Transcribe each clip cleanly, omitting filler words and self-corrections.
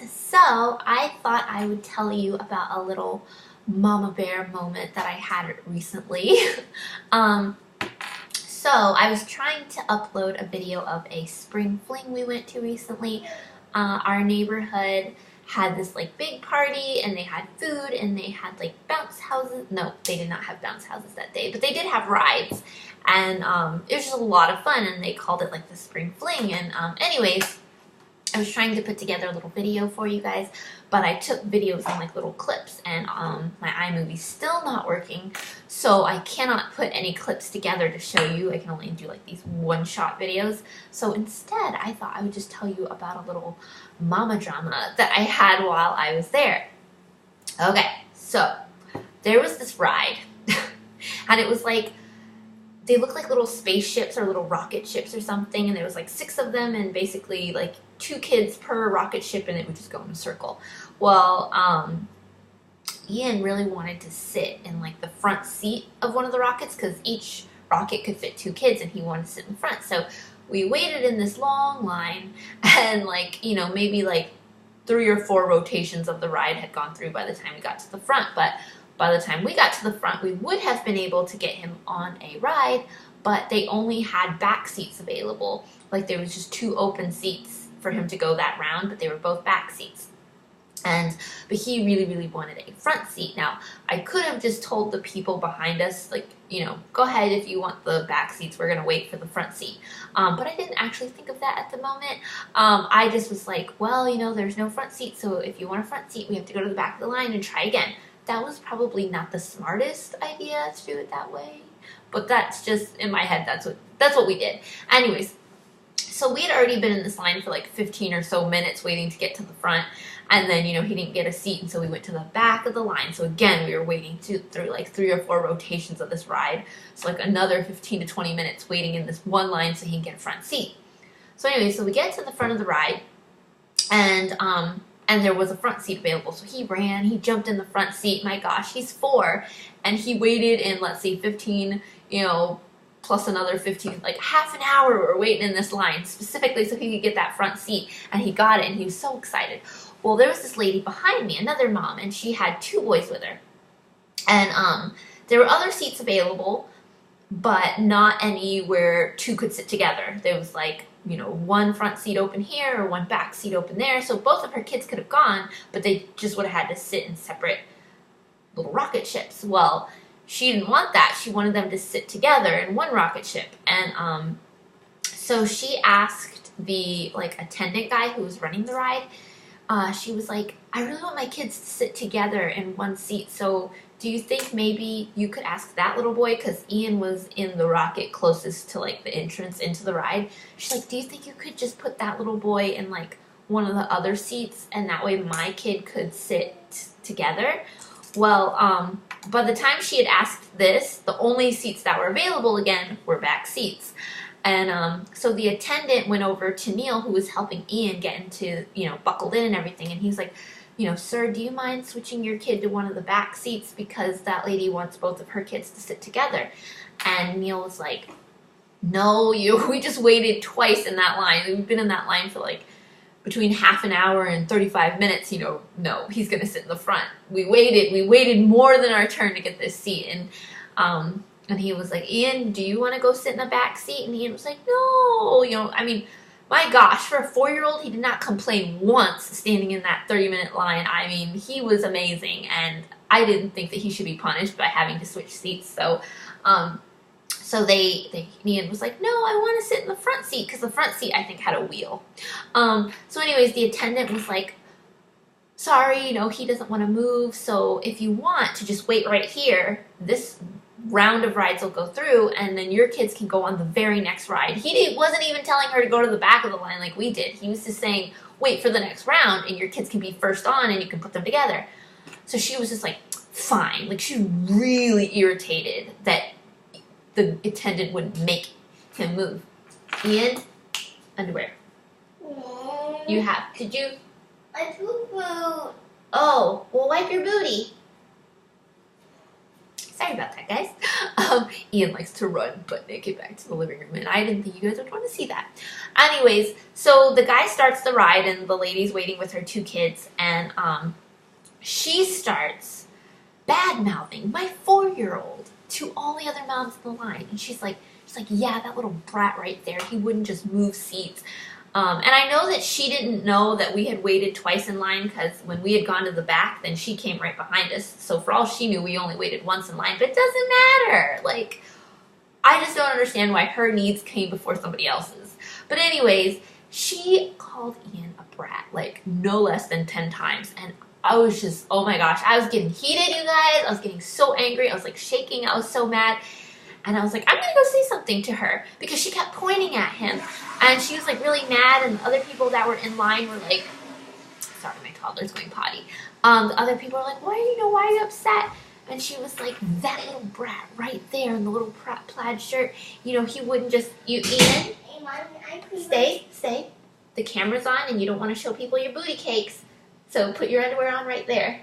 So I thought I would tell you about a little mama bear moment that I had recently. um, so I was trying to upload a video of a spring fling we went to recently. Our neighborhood had this like big party and they had food and they had like bounce houses. No, they did not have bounce houses that day, but they did have rides. And it was just a lot of fun, and they called it like the spring fling. And anyways, I was trying to put together a little video for you guys, but I took videos in like little clips, and my iMovie's still not working, so I cannot put any clips together to show you. I can only do like these one-shot videos. So instead, I thought I would just tell you about a little mama drama that I had while I was there. Okay, so there was this ride, and it was like, they look like little spaceships or little rocket ships or something, and there was like 6 of them, and basically like 2 kids per rocket ship, and it would just go in a circle. Well, Ian really wanted to sit in like the front seat of one of the rockets because each rocket could fit 2 kids, and he wanted to sit in front. So we waited in this long line, and like, you know, maybe like 3 or 4 rotations of the ride had gone through by the time we got to the front. But by the time we got to the front, we would have been able to get him on a ride, but they only had back seats available. Like, there was just 2 open seats for him to go that round, but they were both back seats. But he really, really wanted a front seat. Now, I could have just told the people behind us, like, you know, go ahead if you want the back seats, we're going to wait for the front seat. But I didn't actually think of that at the moment. I just was like, well, you know, there's no front seat, so if you want a front seat, we have to go to the back of the line and try again. That was probably not the smartest idea to do it that way, but that's just in my head. That's what we did. Anyways, so we had already been in this line for like 15 or so minutes waiting to get to the front, and then, you know, he didn't get a seat, and so we went to the back of the line. So again, we were waiting through like 3 or 4 rotations of this ride. So like another 15 to 20 minutes waiting in this one line so he can get a front seat. So anyway, so we get to the front of the ride, and there was a front seat available. So he ran, he jumped in the front seat. My gosh, he's 4, and he waited in, let's see, 15, you know, plus another 15, like half an hour we were waiting in this line specifically so he could get that front seat, and he got it, and he was so excited. Well, there was this lady behind me, another mom, and she had 2 boys with her. And there were other seats available, but not any where 2 could sit together. There was like, you know, 1 front seat open here or 1 back seat open there. So both of her kids could have gone, but they just would have had to sit in separate little rocket ships. Well, she didn't want that. She wanted them to sit together in 1 rocket ship. And so she asked the like attendant guy who was running the ride, she was like, I really want my kids to sit together in 1 seat, so do you think maybe you could ask that little boy, because Ian was in the rocket closest to like the entrance into the ride. She's like, do you think you could just put that little boy in like one of the other seats, and that way my kid could sit together? Well, by the time she had asked this, the only seats that were available again were back seats. And so the attendant went over to Neil, who was helping Ian get into, you know, buckled in and everything, and he's like, you know, sir, do you mind switching your kid to one of the back seats, because that lady wants both of her kids to sit together? And Neil was like, no, we just waited twice in that line. We've been in that line for like between half an hour and 35 minutes, you know, no, he's going to sit in the front. We waited more than our turn to get this seat. And he was like, Ian, do you want to go sit in the back seat? And Ian was like, no, you know, I mean, my gosh, for a 4-year-old, he did not complain once standing in that 30-minute line. I mean, he was amazing, and I didn't think that he should be punished by having to switch seats. So, Ian was like, no, I want to sit in the front seat, because the front seat, I think, had a wheel. So anyways, the attendant was like, sorry, you know, he doesn't want to move, so if you want to just wait right here, this round of rides will go through, and then your kids can go on the very next ride. He wasn't even telling her to go to the back of the line like we did. He was just saying, wait for the next round, and your kids can be first on, and you can put them together. So she was just like, fine. Like, she was really irritated that the attendant wouldn't make him move. Ian, underwear. You have. Did you? I poo-poo. Oh, well, wipe your booty. Sorry about that, guys. Ian likes to run butt naked back to the living room, and I didn't think you guys would want to see that. Anyways, so the guy starts the ride, and the lady's waiting with her 2 kids, and she starts bad-mouthing my 4-year-old to all the other moms in the line. And she's like, yeah, that little brat right there, he wouldn't just move seats. And I know that she didn't know that we had waited twice in line, because when we had gone to the back, then she came right behind us. So for all she knew, we only waited once in line, but it doesn't matter. Like, I just don't understand why her needs came before somebody else's. But anyways, she called Ian a brat, like no less than 10 times. And I was just, oh my gosh, I was getting heated, you guys. I was getting so angry. I was like shaking. I was so mad. And I was like, I'm going to go say something to her, because she kept pointing at him. And she was like really mad, and the other people that were in line were like, sorry, my toddler's going potty. The other people were like, why are you upset? And she was like, that little brat right there in the little plaid shirt, he wouldn't just, Ian, hey, Mom, stay. The camera's on, and you don't want to show people your booty cakes. So put your underwear on right there.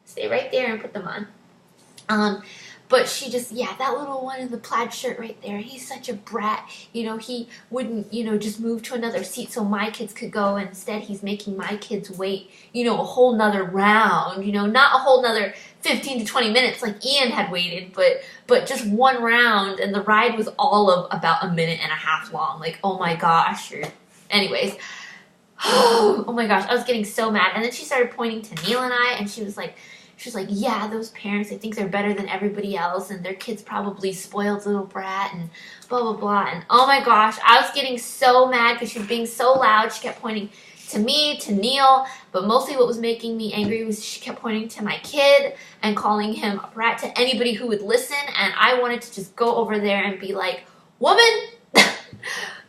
Stay right there and put them on. But she just, that little one in the plaid shirt right there, he's such a brat. He wouldn't, just move to another seat so my kids could go. And instead, he's making my kids wait, a whole nother round, not a whole nother 15 to 20 minutes like Ian had waited, but just one round. And the ride was all of about 1.5 minutes long. Like, oh my gosh. Anyways, oh my gosh, I was getting so mad. And then she started pointing to Neil and I, and she was like, yeah, those parents, they think they're better than everybody else, and their kid's probably spoiled little brat, and blah, blah, blah. And oh my gosh, I was getting so mad because she was being so loud. She kept pointing to me, to Neil, but mostly what was making me angry was she kept pointing to my kid and calling him a brat to anybody who would listen. And I wanted to just go over there and be like, woman,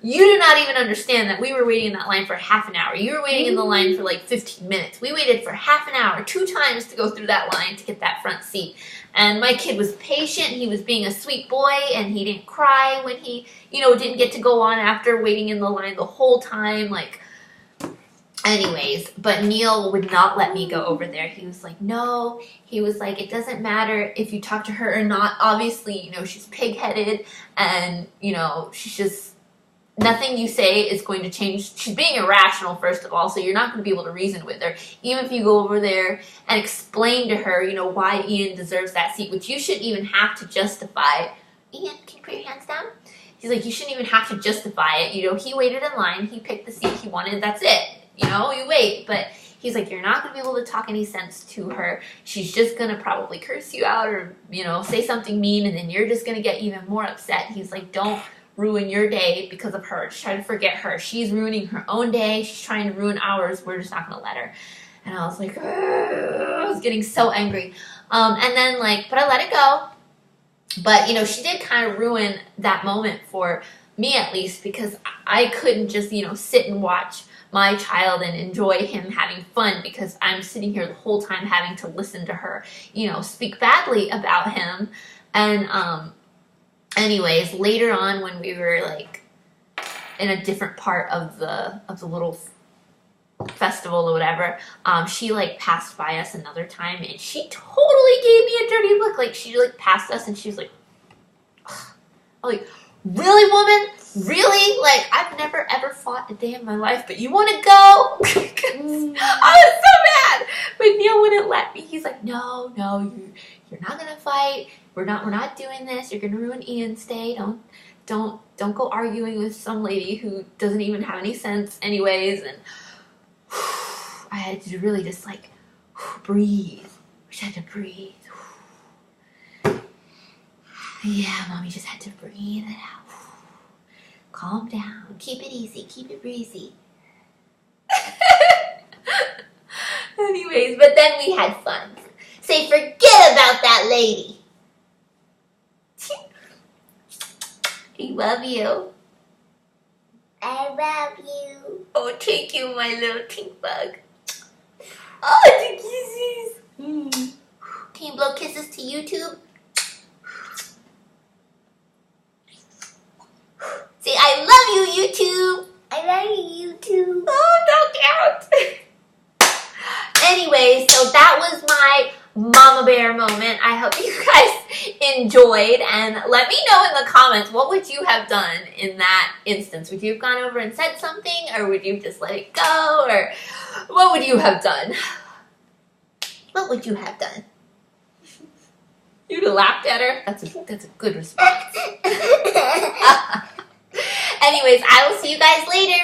you do not even understand that we were waiting in that line for half an hour. You were waiting in the line for like 15 minutes. We waited for half an hour, 2 times to go through that line to get that front seat. And my kid was patient. He was being a sweet boy, and he didn't cry when he, didn't get to go on after waiting in the line the whole time. Like, anyways, but Neil would not let me go over there. He was like, no. He was like, it doesn't matter if you talk to her or not. Obviously, she's pig-headed, and, she's just, nothing you say is going to change. She's being irrational, first of all, so you're not going to be able to reason with her. Even if you go over there and explain to her, why Ian deserves that seat, which you shouldn't even have to justify. Ian, can you put your hands down? He's like, you shouldn't even have to justify it. He waited in line. He picked the seat he wanted. That's it. You wait. But he's like, you're not going to be able to talk any sense to her. She's just going to probably curse you out or, say something mean, and then you're just going to get even more upset. He's like, don't ruin your day because of her. Just try to forget her. She's ruining her own day. She's trying to ruin ours. We're just not going to let her. And I was like, I was getting so angry. And then but I let it go. But, she did kind of ruin that moment for me, at least, because I couldn't just, sit and watch my child and enjoy him having fun, because I'm sitting here the whole time having to listen to her, speak badly about him. And, anyways, later on when we were in a different part of the little festival or whatever, she passed by us another time, and she totally gave me a dirty look. She passed us, and she was like, ugh. I'm like, really, woman? Really? I've never ever fought a day in my life, but you want to go? I was so mad, but Neil wouldn't let me. He's like, no, you're not gonna fight. We're not doing this. You're gonna ruin Ian's day. Don't go arguing with some lady who doesn't even have any sense, anyways. And I had to really just breathe. We just had to breathe. Yeah, Mommy just had to breathe it out. Calm down. Keep it easy. Keep it breezy. Anyways, but then we had fun. Say, forget about that lady. I love you. I love you. Oh, thank you, my little pink bug. Oh, the kisses. Can you blow kisses to YouTube? Say, I love you, YouTube. I love you, YouTube. Oh, don't count. Anyway, so that was my mama bear moment. I hope you guys enjoyed, and let me know in the comments, what would you have done in that instance? Would you have gone over and said something, or would you just let it go, or what would you have done? What would you have done? You'd have laughed at her? That's a good response. Anyways, I will see you guys later.